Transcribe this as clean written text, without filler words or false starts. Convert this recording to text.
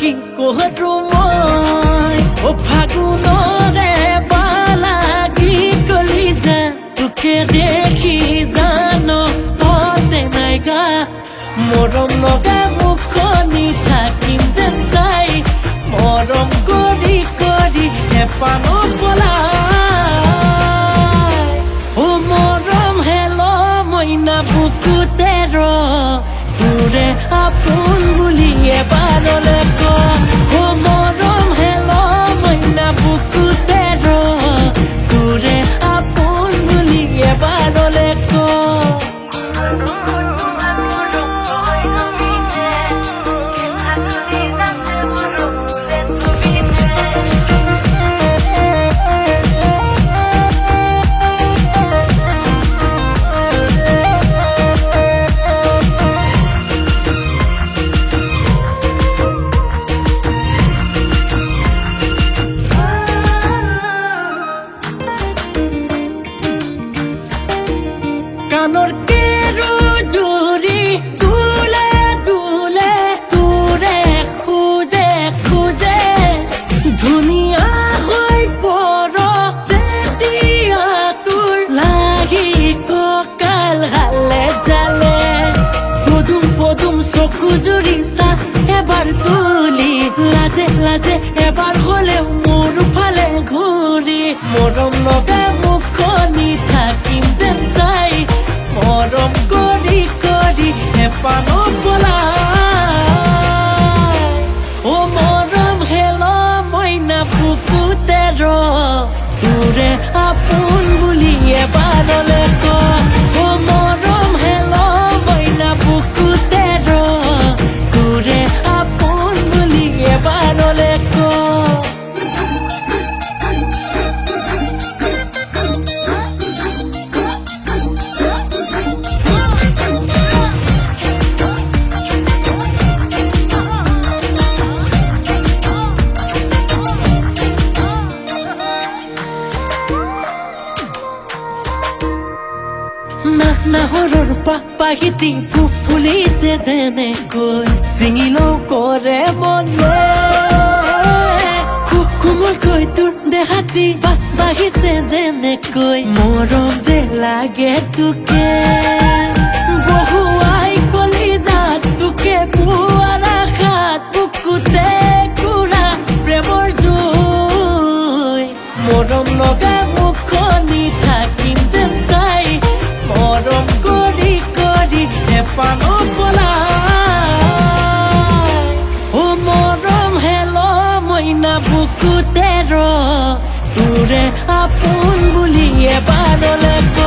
কি কৰো মই ও ফাগুনৰে বালাগি গলি যা তোকে দেখি জানো ততে নাই গা মৰম লগা মুখনি থাকিম যেন চাই মৰম কৰি কৰি হেপানো পলাই ও মৰম হেল মইনা বুকুতে ৰ তোৰে আপোন বুলি এবাৰলে ক ও মৰম হেল মইনা বুকুতে ৰ তোৰে আপোন বুলি এবাৰলে ক কানৰ কেৰু জুৰি দুলে দুলে তোৰে খুজে খুজে ধুনীয়া হৈ পৰ যেতিয়া তোৰ লাগি কঁকাল হালে জালে পদুম পদুম চকু জুৰি চা এবাৰ তুলি লাজে লাজে এবাৰ হলেও মোৰ ফালে ঘূৰি মৰম লগা মুখনি থাকিম যেন চাই মৰম কৰি কৰি হেপানো পলাই ও মৰম হেল মইনা বুকুতে ৰ তোৰে আপোন বুলি এবাৰলে ক ও মৰম হেল মইনা বুকুতে ৰ তোৰে আপোন বুলি এবাৰলে ক নাহৰৰ পাহিতি ফুলিছে যেনেকৈ চিঙিলেও কৰে মনে কোমলকৈ তোৰ দেহাতি বাঢ়িছে যেনেকৈ মৰম যে লাগে তোকে বহুৱাই কলিজাত তোকে পোৱাৰ আশাত বুকুতে কুৰা প্ৰেমৰ জুই মৰম লগা মুখনি থাকিম যেন চাই মৰম কৰি কৰি হেপানো পলাই ও মৰম হেল মইনা বুকুতে ৰ তোৰে আপোন বুলি এবাৰলে ক